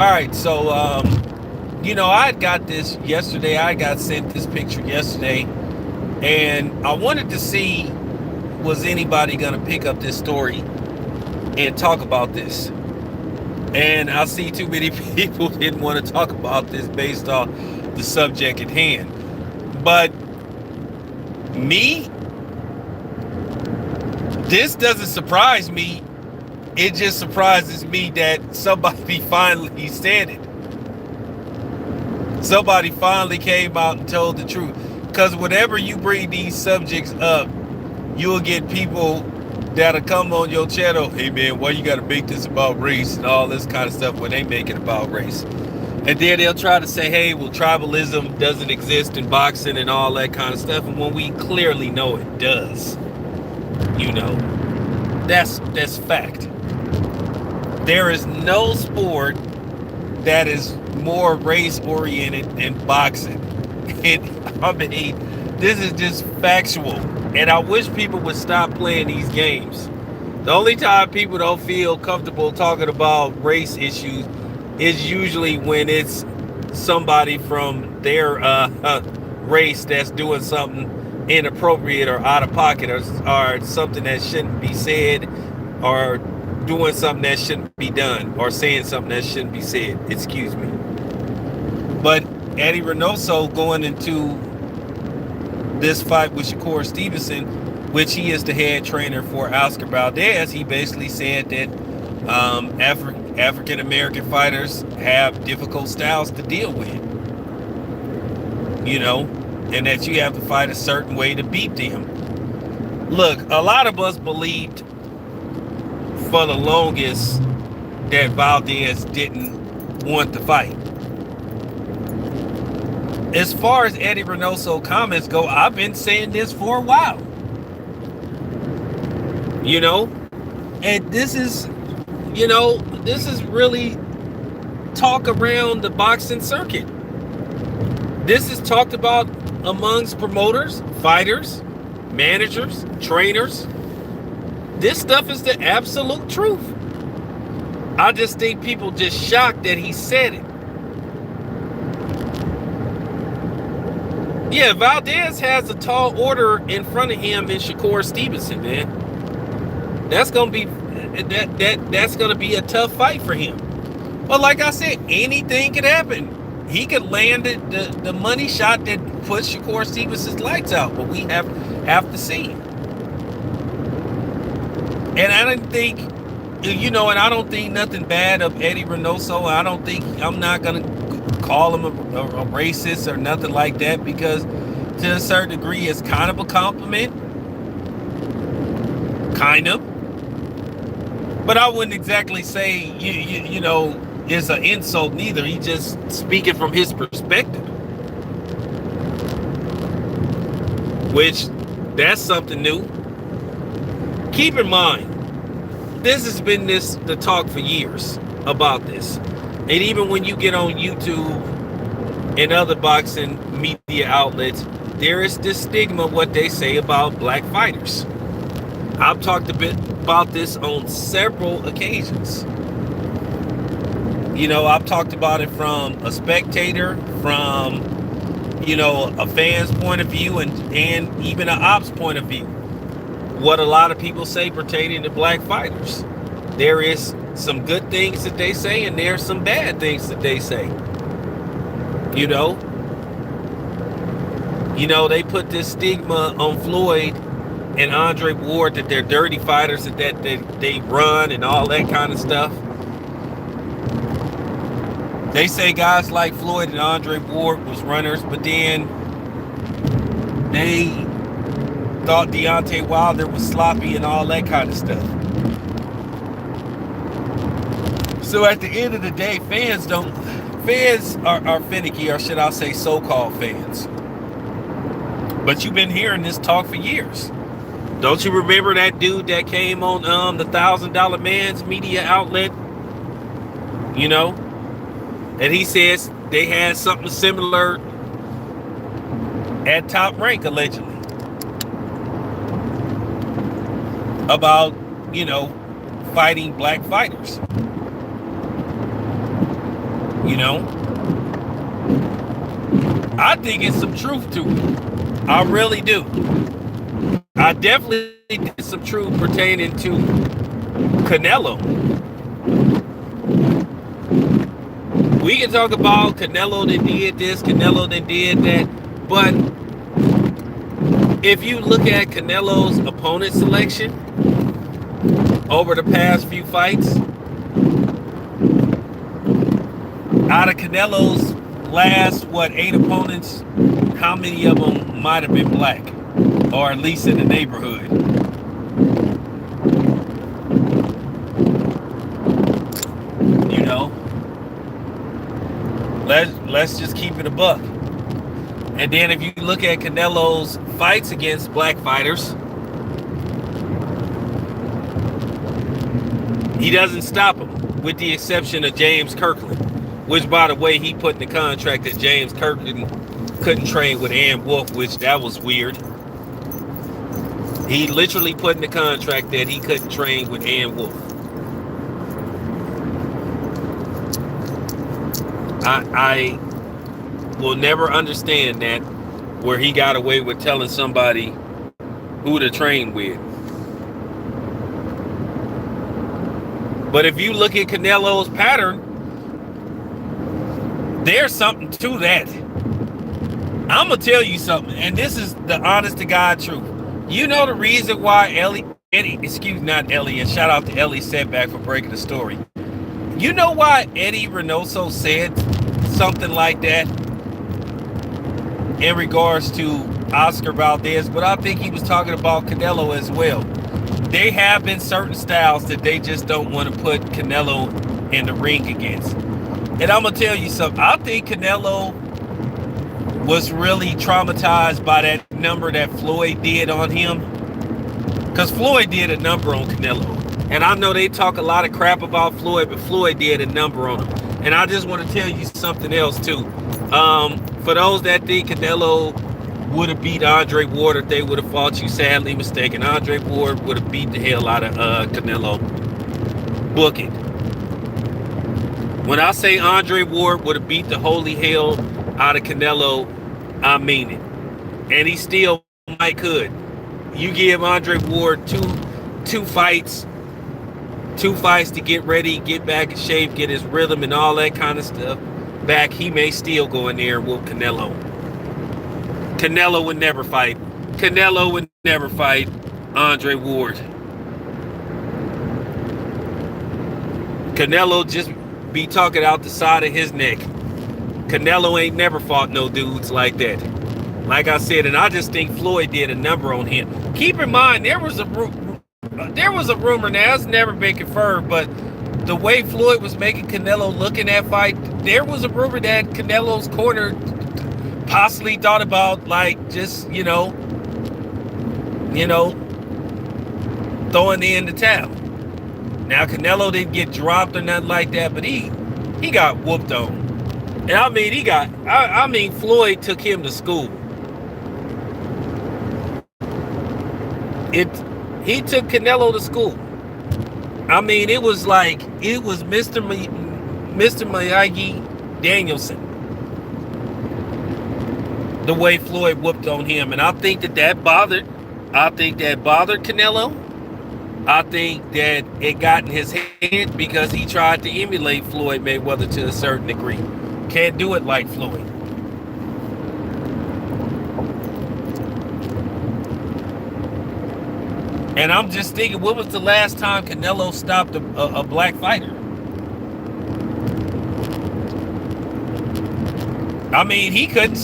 All right, so I got this yesterday. I got sent this picture yesterday, and I wanted to see was anybody gonna pick up this story and talk about this. And I see too many people didn't want to talk about this based off the subject at hand. But me, this doesn't surprise me. It just surprises me that somebody finally said it. Somebody finally came out and told the truth. Because whenever you bring these subjects up, you'll get people that'll come on your channel. Hey man, why you gotta make this about race and all this kind of stuff when they make it about race? And then they'll try to say, hey, well, tribalism doesn't exist in boxing and all that kind of stuff. And when we clearly know it does, you know, that's fact. There is no sport that is more race oriented than boxing. And I mean, this is just factual. And I wish people would stop playing these games. The only time people don't feel comfortable talking about race issues is usually when it's somebody from their race that's doing something inappropriate or out of pocket, or something that shouldn't be said, or doing something that shouldn't be done, or saying something that shouldn't be said. Excuse me. But Eddy Reynoso going into this fight with Shakur Stevenson, which he is the head trainer for Oscar Valdez, he basically said that African American fighters have difficult styles to deal with, and that you have to fight a certain way to beat them. Look, a lot of us believed for the longest that Valdez didn't want to fight. As far as Eddy Reynoso comments go, I've been saying this for a while. And this is really talk around the boxing circuit. This is talked about amongst promoters, fighters, managers, trainers. This stuff is the absolute truth. I just think people just shocked that he said it. Yeah, Valdez has a tall order in front of him in Shakur Stevenson, man. That's gonna be a tough fight for him. But like I said, anything could happen. He could land the money shot that puts Shakur Stevenson's lights out, but we have to see. And I didn't think, and I don't think nothing bad of Eddy Reynoso. I'm not gonna call him a racist or nothing like that, because to a certain degree it's kind of a compliment, kind of, but I wouldn't exactly say it's an insult neither. He just speaking from his perspective, which that's something new. Keep in mind, this has been the talk for years about this. And even when you get on YouTube and other boxing media outlets, there is this stigma of what they say about black fighters. I've talked a bit about this on several occasions. I've talked about it from a spectator, from, a fan's point of view, and even an ops point of view. What a lot of people say pertaining to black fighters. There is some good things that they say, and there's some bad things that they say. They put this stigma on Floyd and Andre Ward that they're dirty fighters, that they run and all that kind of stuff. They say guys like Floyd and Andre Ward was runners, but then they thought Deontay Wilder was sloppy and all that kind of stuff. So at the end of the day, fans are finicky, or should I say so-called fans. But you've been hearing this talk for years. Don't you remember that dude that came on the $1,000 Man's media outlet? And he says they had something similar at Top Rank, allegedly, about, fighting black fighters. You know, I think it's some truth to it. I really do. I definitely think there's some truth pertaining to Canelo. We can talk about Canelo that did this, Canelo that did that, but if you look at Canelo's opponent selection over the past few fights, out of Canelo's last, 8 opponents, how many of them might have been black? Or at least in the neighborhood? You know? Let's just keep it a buck. And then if you look at Canelo's fights against black fighters, he doesn't stop them, with the exception of James Kirkland, which, by the way, he put in the contract that James Kirkland couldn't train with Ann Wolfe, which that was weird. He literally put in the contract that he couldn't train with Ann Wolfe. I will never understand that, where he got away with telling somebody who to train with. But if you look at Canelo's pattern, there's something to that. I'm going to tell you something, and this is the honest to God truth. You know the reason why Eddy, not Ellie, and shout out to Ellie Setback for breaking the story. You know why Eddy Reynoso said something like that in regards to Oscar Valdez, but I think he was talking about Canelo as well. There have been certain styles that they just don't want to put Canelo in the ring against. And I'm going to tell you something. I think Canelo was really traumatized by that number that Floyd did on him. Because Floyd did a number on Canelo. And I know they talk a lot of crap about Floyd, but Floyd did a number on him. And I just want to tell you something else too. For those that think Canelo would have beat Andre Ward if they would have fought, you sadly mistaken. Andre Ward would have beat the hell out of Canelo. Book it. When I say Andre Ward would have beat the holy hell out of Canelo, I mean it. And he still might could. You give Andre Ward two fights to get ready, get back in shape, get his rhythm and all that kind of stuff back, he may still go in there and whoop Canelo. Canelo would never fight. Canelo would never fight Andre Ward. Canelo just be talking out the side of his neck. Canelo ain't never fought no dudes like that. Like I said, and I just think Floyd did a number on him. Keep in mind, there was a rumor, now it's never been confirmed, but the way Floyd was making Canelo look in that fight, there was a rumor that Canelo's corner possibly thought about, like, just, throwing in the towel. Now, Canelo didn't get dropped or nothing like that, but he got whooped on. And I mean, Floyd took him to school. He took Canelo to school. I mean, it was Mr. Miyagi Danielson. The way Floyd whooped on him. And I think that bothered Canelo. I think that it got in his head because he tried to emulate Floyd Mayweather to a certain degree. Can't do it like Floyd. And I'm just thinking, when was the last time Canelo stopped a black fighter? I mean, he couldn't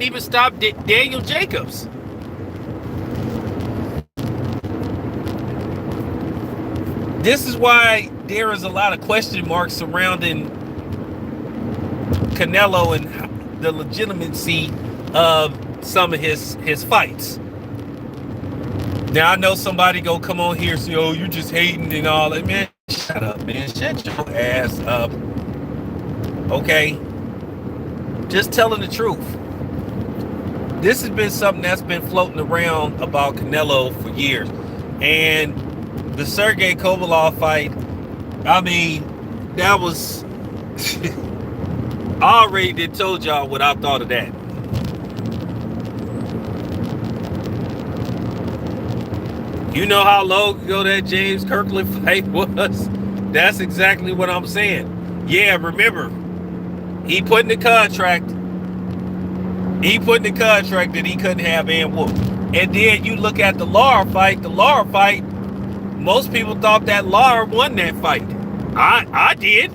even stop Daniel Jacobs. This is why there is a lot of question marks surrounding Canelo and the legitimacy of some of his fights. Now, I know somebody go come on here and say, oh, you're just hating and all that. Man, shut up, man. Shut your ass up. Okay? Just telling the truth. This has been something that's been floating around about Canelo for years. And the Sergey Kovalev fight, I mean, that was I already did told y'all what I thought of that. You know how long ago that James Kirkland fight was? That's exactly what I'm saying. Yeah, remember, he put in the contract. He put in the contract that he couldn't have Ann Wolfe. And then you look at the Lara fight. The Lara fight, most people thought that Lara won that fight. I did.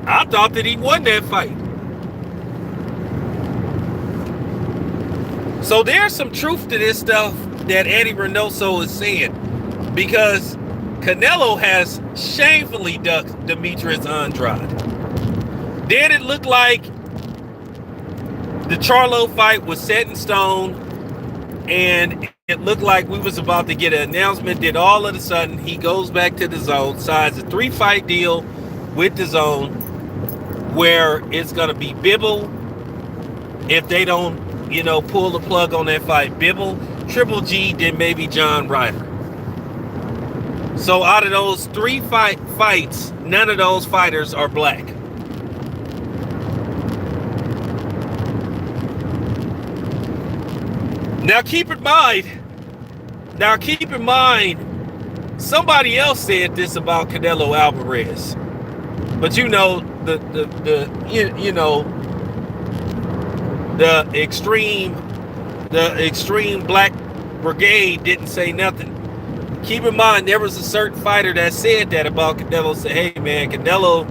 I thought that he won that fight. So there's some truth to this stuff that Eddy Reynoso is saying, because Canelo has shamefully ducked Demetrius Andrade. Then it looked like the Charlo fight was set in stone, and it looked like we was about to get an announcement. Then all of a sudden he goes back to the zone, signs a 3-fight deal with the zone, where it's gonna be Bibble if they don't, pull the plug on that fight. Bibble, Triple G, then maybe John Ryder. So out of those 3 fights, none of those fighters are black. Now keep in mind, somebody else said this about Canelo Alvarez. But the extreme black brigade didn't say nothing. Keep in mind, there was a certain fighter that said that about Canelo. Said, hey man, Canelo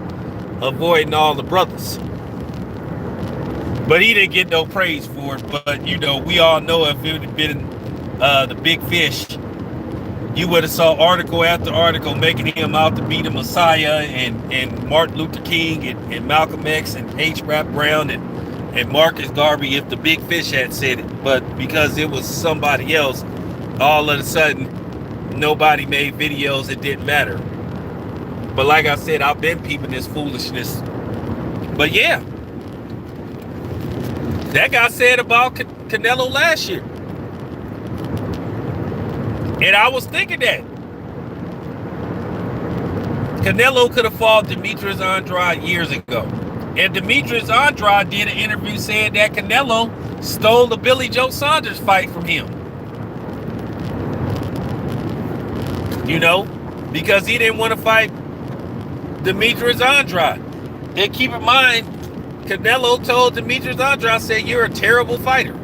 avoiding all the brothers. But he didn't get no praise for it. But we all know if it would have been the big fish, you would have saw article after article making him out to be the Messiah, and Martin Luther King and Malcolm X and H. Rap Brown and Marcus Garvey if the big fish had said it. But because it was somebody else, all of a sudden nobody made videos. It didn't matter. But like I said, I've been peeping this foolishness. But yeah, that got said about Canelo last year. And I was thinking that Canelo could have fought Demetrius Andrade years ago. And Demetrius Andrade did an interview saying that Canelo stole the Billy Joe Saunders fight from him. Because he didn't want to fight Demetrius Andrade. And keep in mind, Canelo told Demetrius Andrade, said, you're a terrible fighter.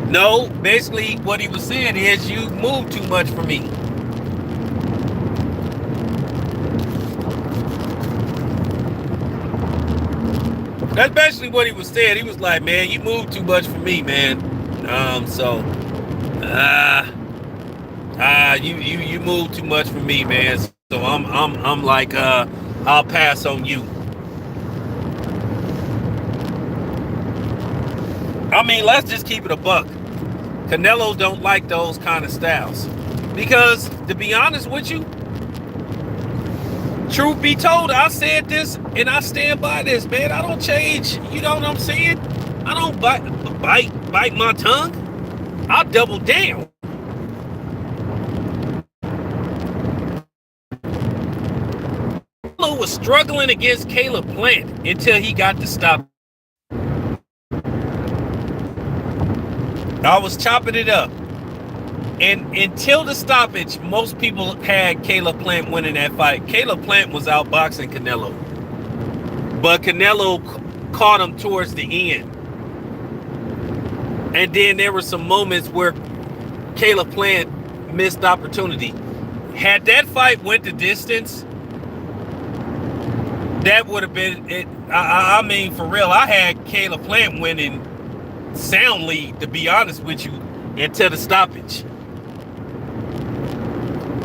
No, basically what he was saying is, you move too much for me. That's basically what he was saying. He was like, man, you move too much for me, man. You move too much for me, man. So I'm like, I'll pass on you. I mean, let's just keep it a buck. Canelo don't like those kind of styles. Because, to be honest with you, truth be told, I said this and I stand by this, man. I don't change. You know what I'm saying? I don't bite my tongue. I double down. Canelo was struggling against Caleb Plant until he got to stop. I was chopping it up. And until the stoppage, most people had Caleb Plant winning that fight. Caleb Plant was outboxing Canelo. But Canelo caught him towards the end. And then there were some moments where Caleb Plant missed opportunity. Had that fight went the distance, that would have been it. I mean, for real, I had Caleb Plant winning soundly, to be honest with you, until the stoppage.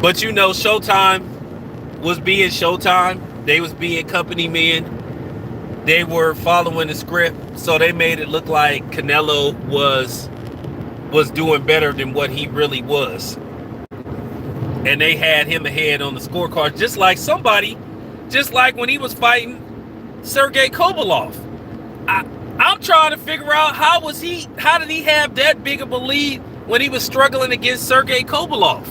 But Showtime was being Showtime. They was being company men. They were following the script, so they made it look like Canelo was doing better than what he really was. And they had him ahead on the scorecard, just like when he was fighting Sergey Kovalov. I'm trying to figure out how did he have that big of a lead when he was struggling against Sergey Kovalov?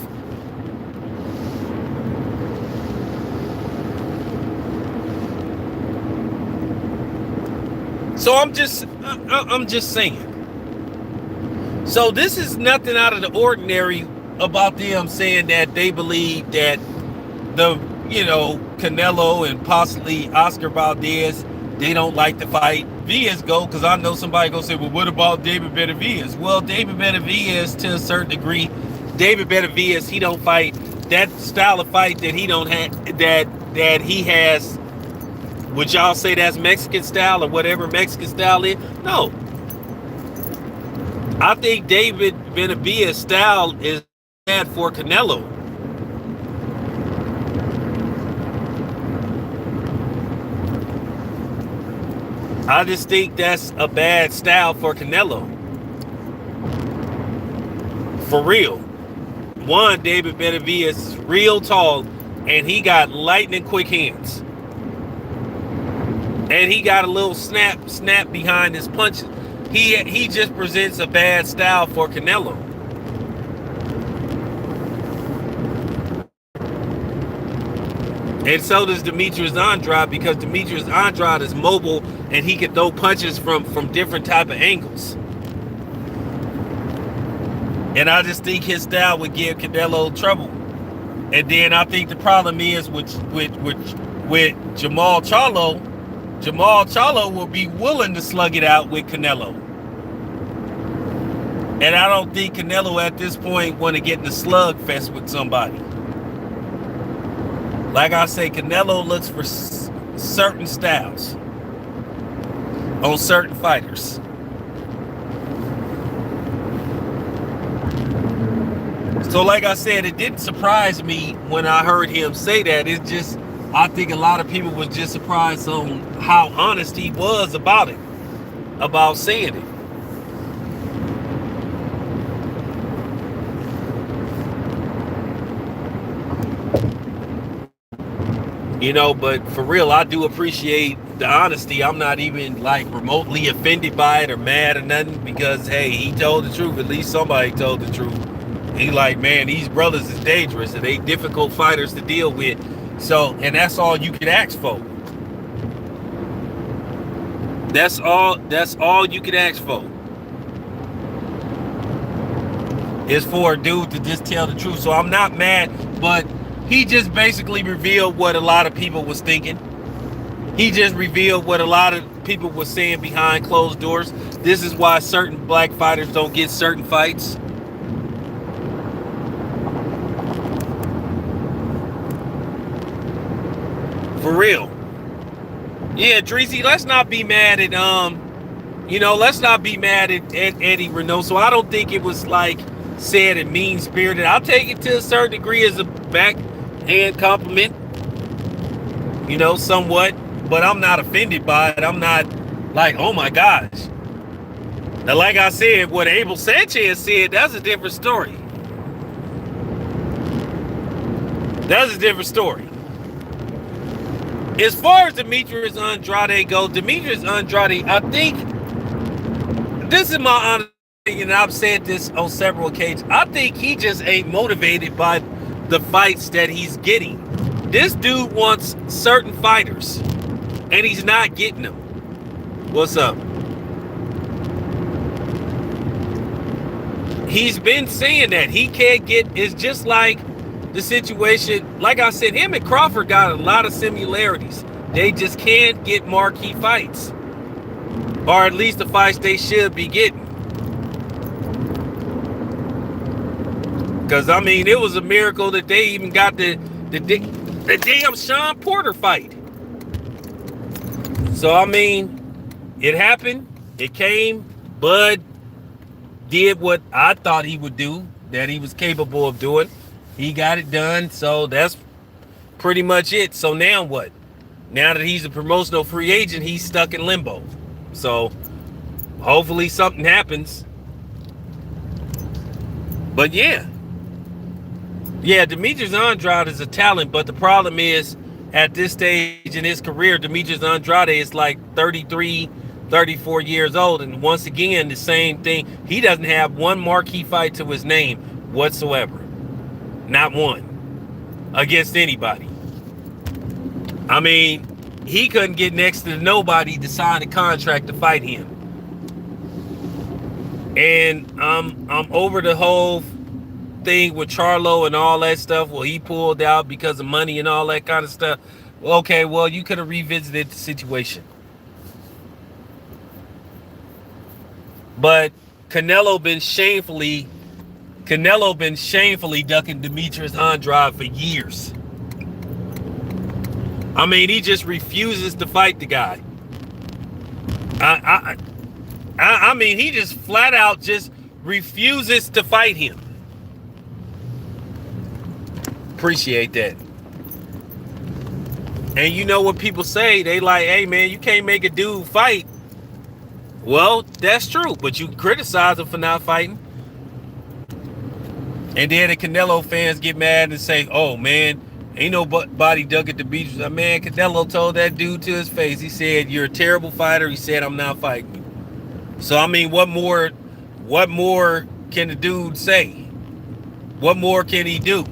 So I'm just saying. So this is nothing out of the ordinary about them saying that they believe that the, Canelo and possibly Oscar Valdez, they don't like to fight Vias go, because I know somebody gonna say, well, what about David Benavidez? Well, David Benavidez, to a certain degree, David Benavidez, he don't fight that style of fight that he don't have, that he has. Would y'all say that's Mexican style or whatever Mexican style is? No. I think David Benavidez style is bad for Canelo. I just think that's a bad style for Canelo. For real. One, David Benavidez is real tall, and he got lightning quick hands. And he got a little snap behind his punches. He just presents a bad style for Canelo. And so does Demetrius Andrade, because Demetrius Andrade is mobile and he can throw punches from different type of angles. And I just think his style would give Canelo trouble. And then I think the problem is with Jamal Charlo. Jamal Charlo will be willing to slug it out with Canelo. And I don't think Canelo at this point want to get in the slug fest with somebody. Like I say, Canelo looks for certain styles on certain fighters. So like I said, it didn't surprise me when I heard him say that. It's just, I think a lot of people was just surprised on how honest he was about it, about saying it. But for real, I do appreciate the honesty. I'm not even like remotely offended by it or mad or nothing, because hey, he told the truth. At least somebody told the truth. He like, man, these brothers is dangerous and they difficult fighters to deal with. So, and that's all you can ask for. That's all you can ask for. Is for a dude to just tell the truth. So I'm not mad, but he just basically revealed what a lot of people was thinking. He just revealed what a lot of people were saying behind closed doors. This is why certain black fighters don't get certain fights. For real. Yeah, Dreezy, let's not be mad at let's not be mad at Eddy Reynoso. I don't think it was like said and mean-spirited. I'll take it to a certain degree as a backhand compliment, somewhat, but I'm not offended by it. I'm not like, oh my gosh. Now, like I said, what Abel Sanchez said, that's a different story. That's a different story. As far as Demetrius Andrade goes, Demetrius Andrade, I think, this is my honest opinion, and I've said this on several occasions, I think he just ain't motivated by the fights that he's getting. This dude wants certain fighters, and he's not getting them. What's up? He's been saying that he can't get, it's just like the situation, like I said, him and Crawford got a lot of similarities. They just can't get marquee fights, or at least the fights they should be getting. Because I mean, it was a miracle that they even got the damn Sean Porter fight. So I mean, it happened. It came. Bud did what I thought he would do, that he was capable of doing. He got it done, so that's pretty much it. So now what? Now that he's a promotional free agent, he's stuck in limbo. So hopefully something happens. But yeah, Demetrius Andrade is a talent, but the problem is, at this stage in his career, Demetrius Andrade is like 33, 34 years old. And once again, the same thing. He doesn't have one marquee fight to his name whatsoever. Not one. Against anybody. I mean, he couldn't get next to nobody to sign a contract to fight him. And I'm over the whole thing with Charlo and all that stuff. Well, he pulled out because of money and all that kind of stuff. Okay, well, you could have revisited the situation. But Canelo been shamefully ducking Demetrius Andrade for years. I mean, he just refuses to fight the guy. I mean, he just flat out just refuses to fight him. Appreciate that. And you know what people say? They like, hey man, you can't make a dude fight. Well, that's true, but you criticize him for not fighting. And then the Canelo fans get mad and say, oh man, ain't nobody dug at the beach. Man, Canelo told that dude to his face. He said, you're a terrible fighter. He said, I'm not fighting you. So I mean, what more can the dude say? What more can he do?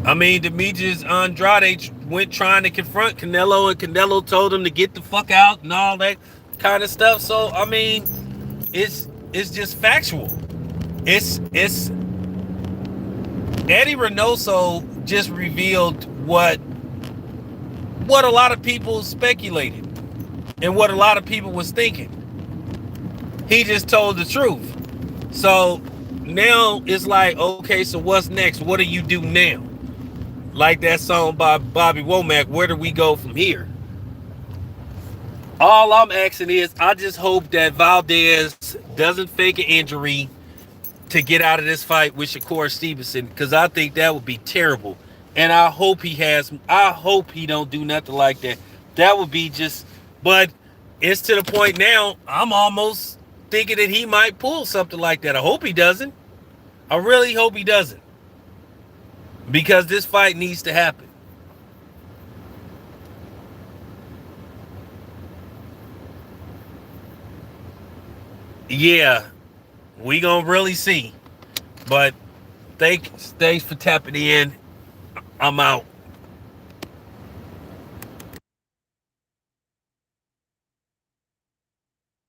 I mean, Demetrius Andrade went trying to confront Canelo, and Canelo told him to get the fuck out and all that kind of stuff. So I mean, it's just factual. It's Eddy Reynoso just revealed what a lot of people speculated and what a lot of people was thinking. He just told the truth. So now it's like, okay, so what's next? What do you do now? Like that song by Bobby Womack, where do we go from here? All I'm asking is, I just hope that Valdez doesn't fake an injury to get out of this fight with Shakur Stevenson, because I think that would be terrible. And I hope he don't do nothing like that. That would be just, but it's to the point now, I'm almost thinking that he might pull something like that. I hope he doesn't. I really hope he doesn't. Because this fight needs to happen. Yeah, we gonna really see. But thanks for tapping in. I'm out.